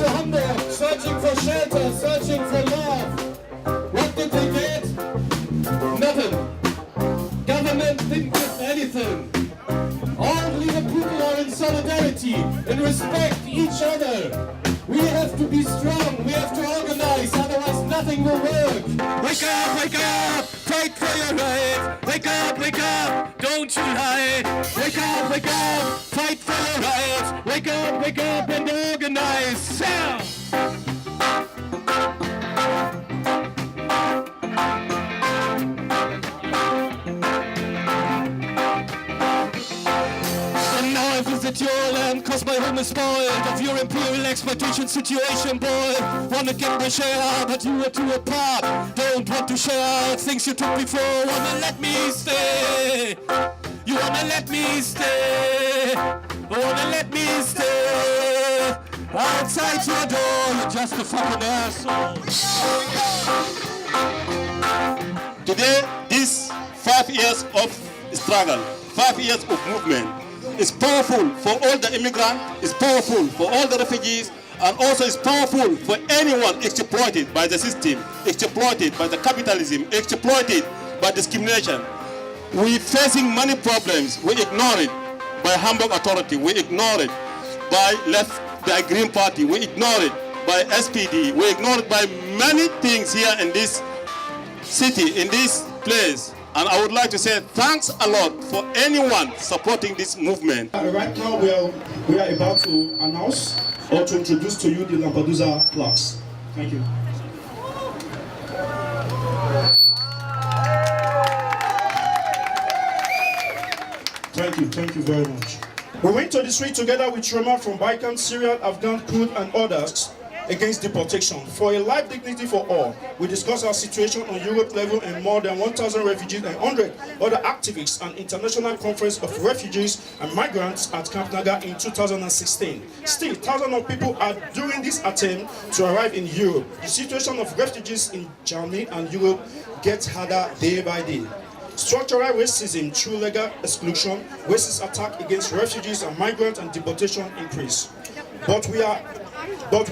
to Hamburg, searching for shelter, searching for love. What did they get? Nothing. Government didn't give anything. All Lieber people are in solidarity and respect each other. We have to be strong, we have to organize, otherwise nothing will work. Wake up, fight for your right. Wake up, don't you lie. Wake up, fight for your rights. Wake up and organize. Sound. Visit your land, cause my home is spoiled of your imperial exploitation situation, boy. Wanna get the share, but you are too apart. Don't want to share things you took before. Wanna let me stay. You wanna let me stay. Wanna let me stay. Outside your door, you're just a fucking asshole. Today, this 5 years of struggle, 5 years of movement, it's powerful for all the immigrants, it's powerful for all the refugees, and also it's powerful for anyone exploited by the system, exploited by the capitalism, exploited by discrimination. We're facing many problems. We ignore it by Hamburg Authority, we ignore it by the Green Party, we ignore it by SPD, we ignore it by many things here in this city, in this place. And I would like to say thanks a lot for anyone supporting this movement. Right now we are about to announce or to introduce to you the Lampedusa plaques. Thank you. Thank you very much. We went to the street together with Roma from Balkan, Syria, Afghan, Kurd and others against deportation for a life dignity for all. We discussed our situation on Europe level and more than 1,000 refugees and 100 other activists and International Conference of Refugees and Migrants at Camp Naga in 2016. Still, thousands of people are doing this attempt to arrive in Europe. The situation of refugees in Germany and Europe gets harder day by day. Structural racism through legal exclusion, racist attack against refugees and migrants and deportation increase. But we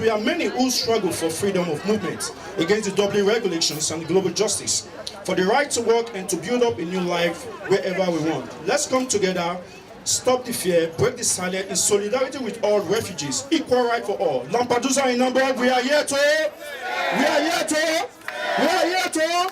are many who struggle for freedom of movement, against the Dublin regulations and global justice, for the right to work and to build up a new life wherever we want. Let's come together, stop the fear, break the silence in solidarity with all refugees, equal right for all. Lampedusa in Hamburg, we are here to, we are here to, we are here to.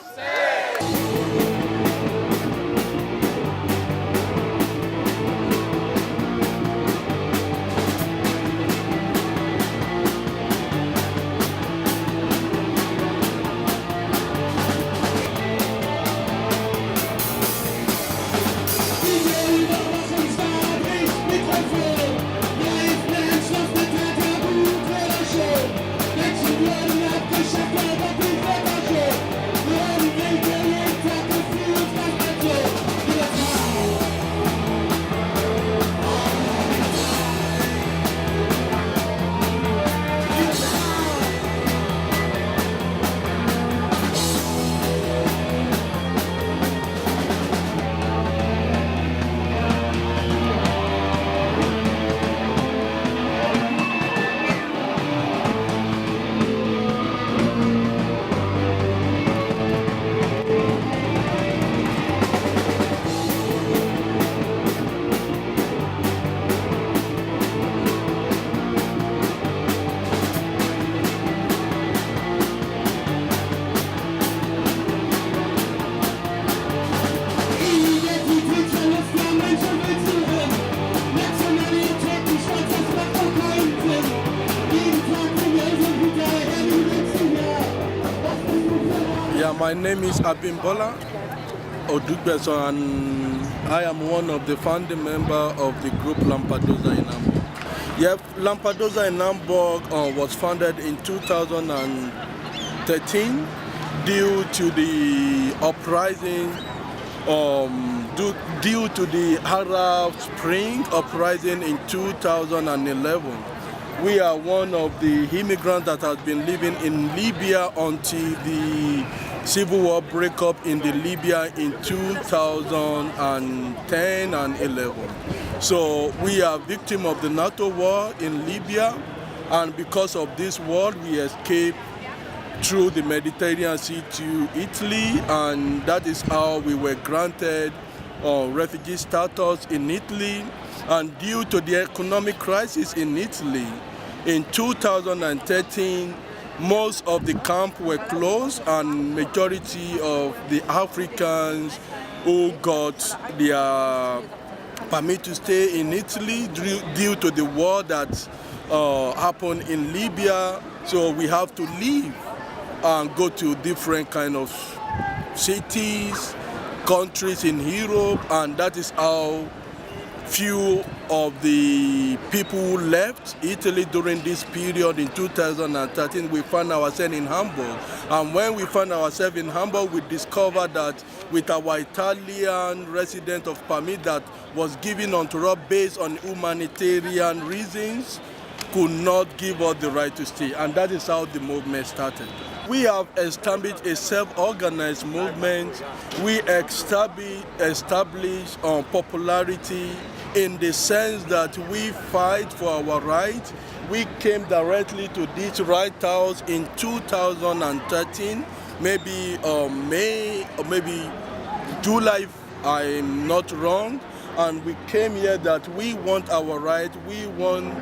My name is Abimbola Odugbeso, and I am one of the founding members of the group Lampedusa in Hamburg. Yeah, Lampedusa in Hamburg was founded in 2013 due to the uprising, due to the Arab Spring uprising in 2011. We are one of the immigrants that has been living in Libya until the civil war break up in the Libya in 2010 and 11. So we are victim of the NATO war in Libya, And because of this war, we escaped through the Mediterranean Sea to Italy, and that is how we were granted refugee status in Italy. And due to the economic crisis in Italy, in 2013, most of the camps were closed, and majority of the Africans who got their permit to stay in Italy due to the war that happened in Libya. So we have to leave and go to different kind of cities, countries in Europe, and that is how few of the people who left Italy during this period in 2013, we found ourselves in Hamburg. And when we found ourselves in Hamburg, we discovered that with our Italian resident of permit that was given unto us based on humanitarian reasons, could not give us the right to stay. And that is how the movement started. We have established a self-organized movement. We established popularity in the sense that we fight for our rights. We came directly to this Right House in 2013, maybe May or maybe July, if I'm not wrong. And we came here that we want our right. We want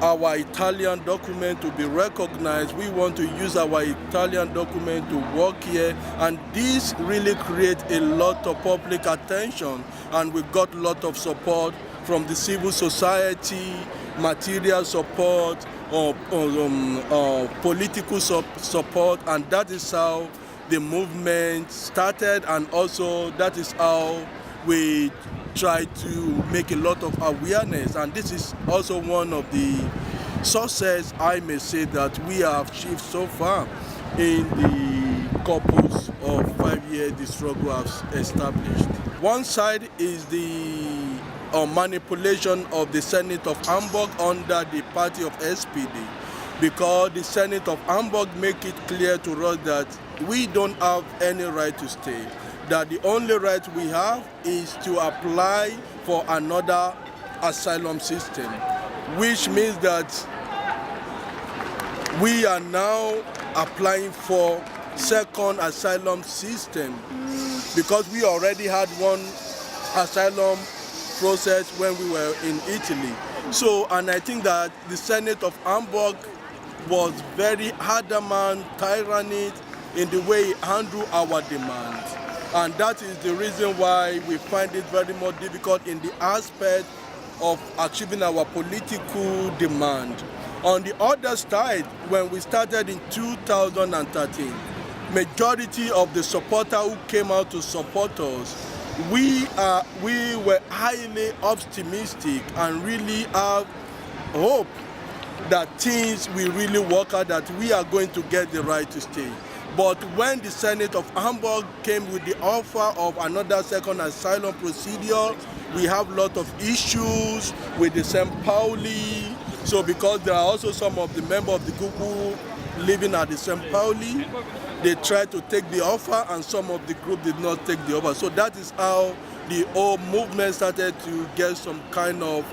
our Italian document to be recognized. We want to use our Italian document to work here, and this really creates a lot of public attention, and we got a lot of support from the civil society, material support, political support, and that is how the movement started, and also that is how we try to make a lot of awareness. And this is also one of the success, I may say, that we have achieved so far in the course of 5 years the struggle has established. One side is the manipulation of the Senate of Hamburg under the party of SPD, because the Senate of Hamburg make it clear to us that we don't have any right to stay, that the only right we have is to apply for another asylum system, which means that we are now applying for second asylum system, because we already had one asylum process when we were in Italy. So, and I think that the Senate of Hamburg was very adamant, tyrannic in the way it handled our demands. And that is the reason why we find it very more difficult in the aspect of achieving our political demand. On the other side, when we started in 2013, majority of the supporters who came out to support us, we were highly optimistic and really have hope that things will really work out, that we are going to get the right to stay. But when the Senate of Hamburg came with the offer of another second asylum procedure, we have a lot of issues with the St. Pauli. So because there are also some of the members of the group who living at the St. Pauli, they tried to take the offer, and some of the group did not take the offer. So that is how the whole movement started to get some kind of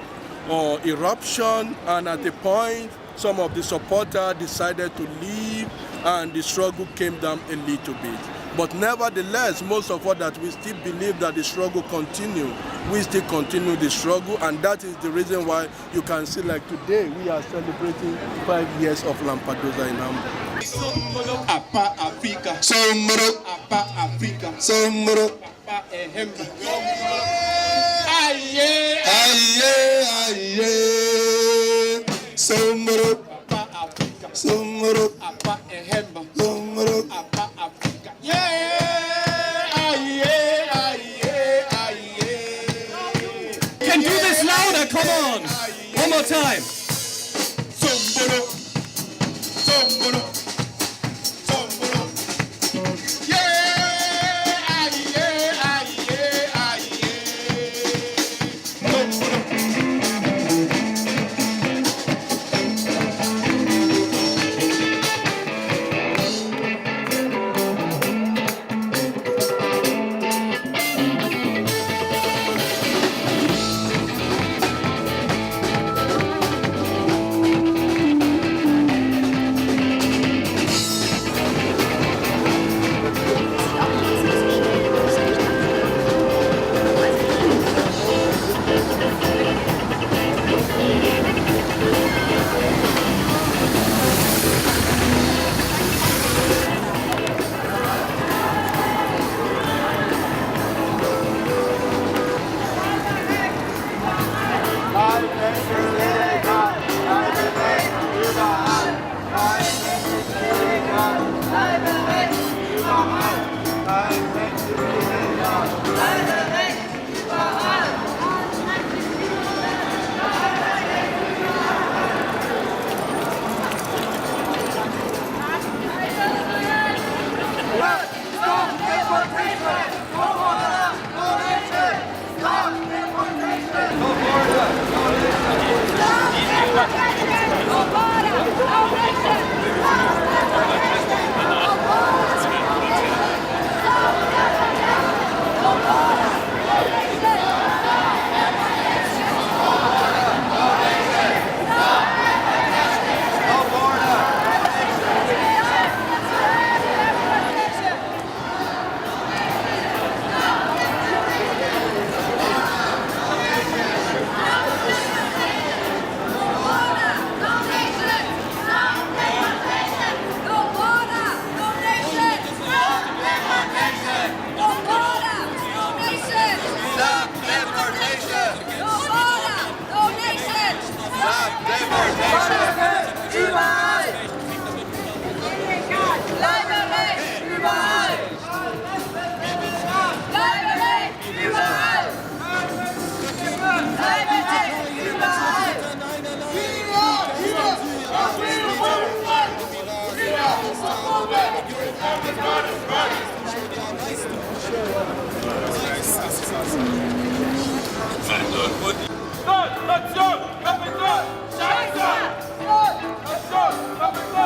eruption, and at the point, some of the supporters decided to leave, and the struggle came down a little bit. But nevertheless, most of us that we still believe that the struggle continue. We still continue the struggle, and that is the reason why you can see, like today, we are celebrating 5 years of Lampedusa in Hamburg. Apa Africa. Somro, Apa Africa. somro, Apa ehemba. aye, aye, somro, Apa Africa. somro, Apa ehemba. somro. Apa Africa. Yeah. Aye, aye, aye. Can do this louder, come on. One more time. Somboro. Somboro. Somboro. Yeah. Aye, aye, aye. Somboro.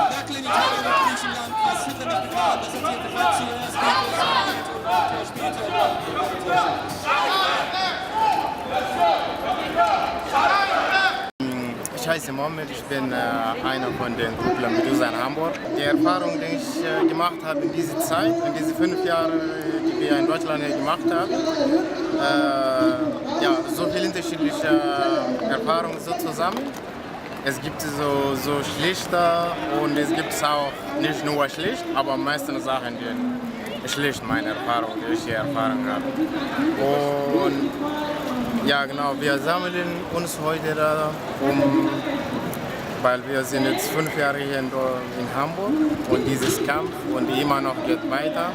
Merkel in Italien und Griechenland, was Hitler nicht bekannt, das hat hier gefällt zuerst, Ich heiße Mohammed, ich bin einer von den Gruppe Lampedusa in Hamburg. Die Erfahrung, die ich gemacht habe in dieser Zeit, in diese 5 Jahre, die wir in Deutschland gemacht haben, ja, so viele unterschiedliche Erfahrungen so zusammen. Es gibt so schlichter und es gibt auch nicht nur schlicht, aber meistens Sachen, die schlicht meine Erfahrung, die ich hier erfahren habe. Und ja, genau, wir sammeln uns heute da, weil wir sind jetzt 5 Jahre hier in Hamburg und dieses Kampf und immer noch geht weiter.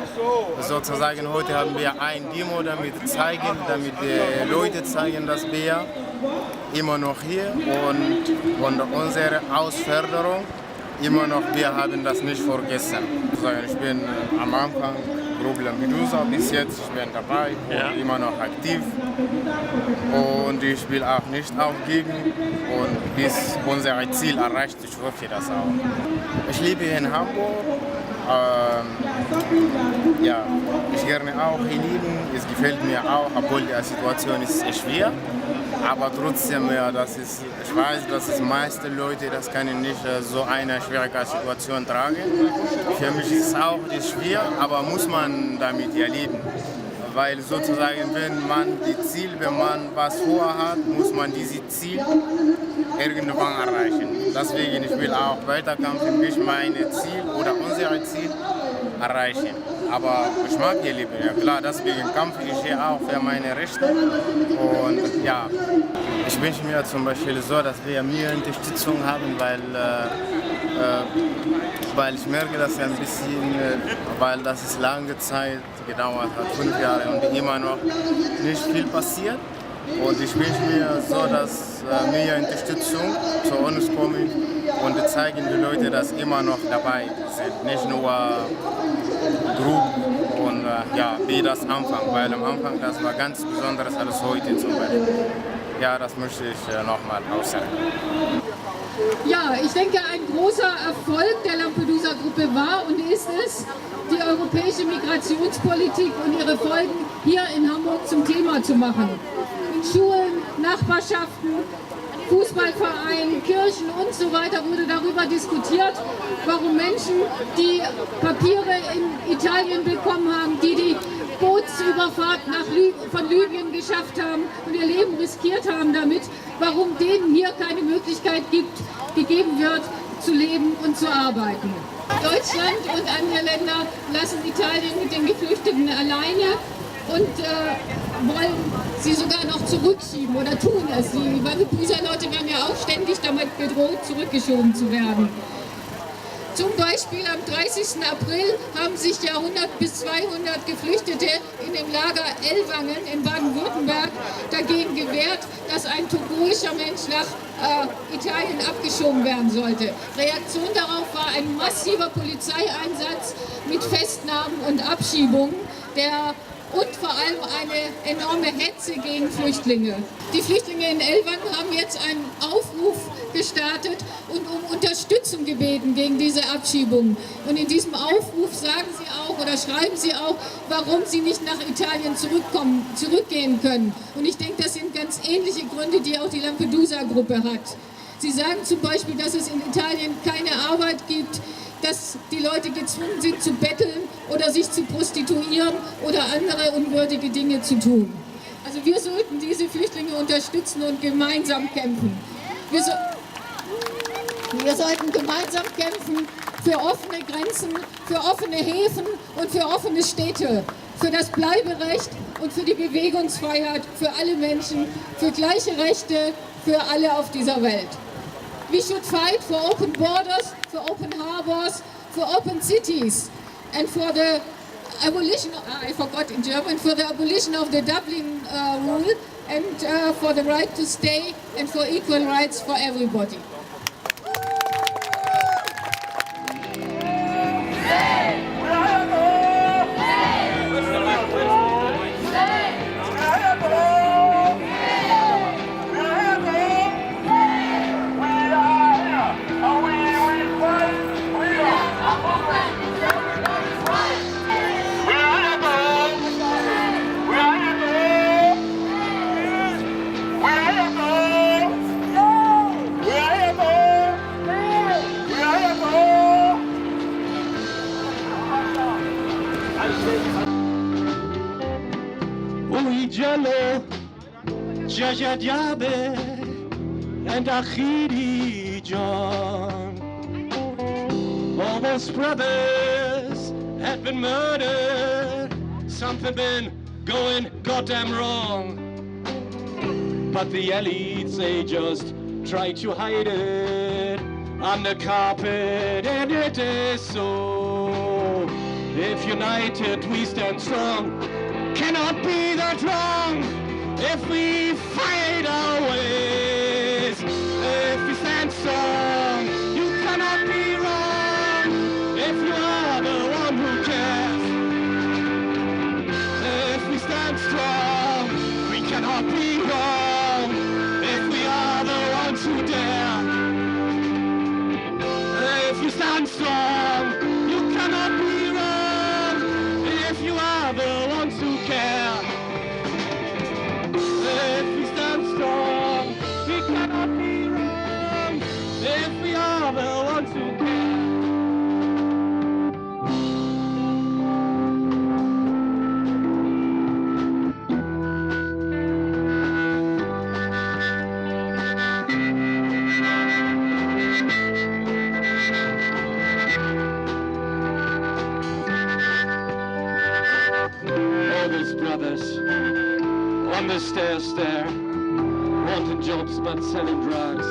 Sozusagen heute haben wir ein Demo, damit die Leute zeigen, dass wir immer noch hier und von unserer Ausförderung immer noch, wir haben das nicht vergessen. Ich bin am Anfang Gruppe Lampedusa bis jetzt, ich bin dabei und immer noch aktiv und ich will auch nicht aufgeben und bis unser Ziel erreicht, ich hoffe das auch. Ich lebe hier in Hamburg, ja, ich gerne auch hier leben, es gefällt mir auch, obwohl die Situation ist schwer. Aber trotzdem, ja, ich weiß, dass die meisten Leute das können nicht so eine schwierige Situation tragen. Für mich ist es auch schwer, aber muss man damit ja leben. Weil sozusagen, wenn man was vorhat, muss man dieses Ziel irgendwann erreichen. Deswegen, ich will auch weiterkämpfen, bis mein Ziel oder unser Ziel erreichen. Aber ich mag hier leben, ja klar, deswegen kämpfe ich hier auch für meine Rechte. Und ja, ich wünsche mir zum Beispiel so, dass wir mehr Unterstützung haben, weil ich merke, dass ein bisschen, weil das ist lange Zeit gedauert hat, 5 Jahre und immer noch nicht viel passiert. Und ich wünsche mir so, dass mehr Unterstützung zu uns kommt und zeigen die Leute, dass immer noch dabei sind, nicht nur Gruppen und ja, wie das Anfang, weil am Anfang das war ganz besonderes als heute zum Beispiel. Ja, das möchte ich nochmal aussagen. Ja, ich denke, ein großer Erfolg der Lampedusa-Gruppe war und ist es, die europäische Migrationspolitik und ihre Folgen hier in Hamburg zum Thema zu machen. In Schulen, Nachbarschaften, Fußballvereinen, Kirchen und so weiter wurde darüber diskutiert, warum Menschen, die Papiere in Italien bekommen haben, die Bootsüberfahrt von Libyen geschafft haben und ihr Leben riskiert haben damit, warum denen hier keine Möglichkeit gegeben wird, zu leben und zu arbeiten. Deutschland und andere Länder lassen Italien mit den Geflüchteten alleine und wollen sie sogar noch zurückschieben oder tun es. Die Lampedusa-Leute werden ja auch ständig damit bedroht, zurückgeschoben zu werden. Zum Beispiel am 30. April haben sich ja 100 bis 200 Geflüchtete in dem Lager Ellwangen in Baden-Württemberg dagegen gewehrt, dass ein togoischer Mensch nach Italien abgeschoben werden sollte. Reaktion darauf war ein massiver Polizeieinsatz mit Festnahmen und Abschiebungen, und vor allem eine enorme Hetze gegen Flüchtlinge. Die Flüchtlinge in Ellwangen haben jetzt einen Aufruf gestartet und um Unterstützung gebeten gegen diese Abschiebung. Und in diesem Aufruf sagen sie auch oder schreiben sie auch, warum sie nicht nach Italien zurückgehen können. Und ich denke, das sind ganz ähnliche Gründe, die auch die Lampedusa-Gruppe hat. Sie sagen zum Beispiel, dass es in Italien keine Arbeit gibt, dass die Leute gezwungen sind zu betteln oder sich zu prostituieren oder andere unwürdige Dinge zu tun. Also wir sollten diese Flüchtlinge unterstützen und gemeinsam kämpfen. Wir sollten gemeinsam kämpfen für offene Grenzen, für offene Häfen und für offene Städte, für das Bleiberecht und für die Bewegungsfreiheit für alle Menschen, für gleiche Rechte für alle auf dieser Welt. We should fight for open borders, for open harbors, for open cities, and for the abolition, I forgot in German, for the abolition of the Dublin rule, and for the right to stay, and for equal rights for everybody. Jaja Diabe and Achidi John. All those brothers had been murdered. Something been going goddamn wrong. But the elites, they just try to hide it under carpet, and it is so. If united we stand strong, cannot be that wrong. If we fight our ways, if we stand strong, you cannot be wrong. If you are the one who cares, if we stand strong, we cannot be wrong. If we are the ones who dare, if you stand strong, you cannot be wrong. If you are the ones who care, if we stand strong, we cannot be wrong. If we are the ones who care. All these brothers on the stairs there, wanting jobs but selling drugs.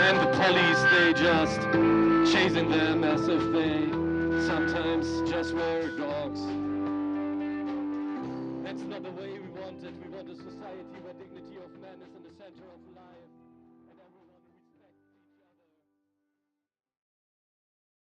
And the police, they just chasing them as if they sometimes just were dogs. That's not the way we want it. We want a society where dignity of man is in the center of life.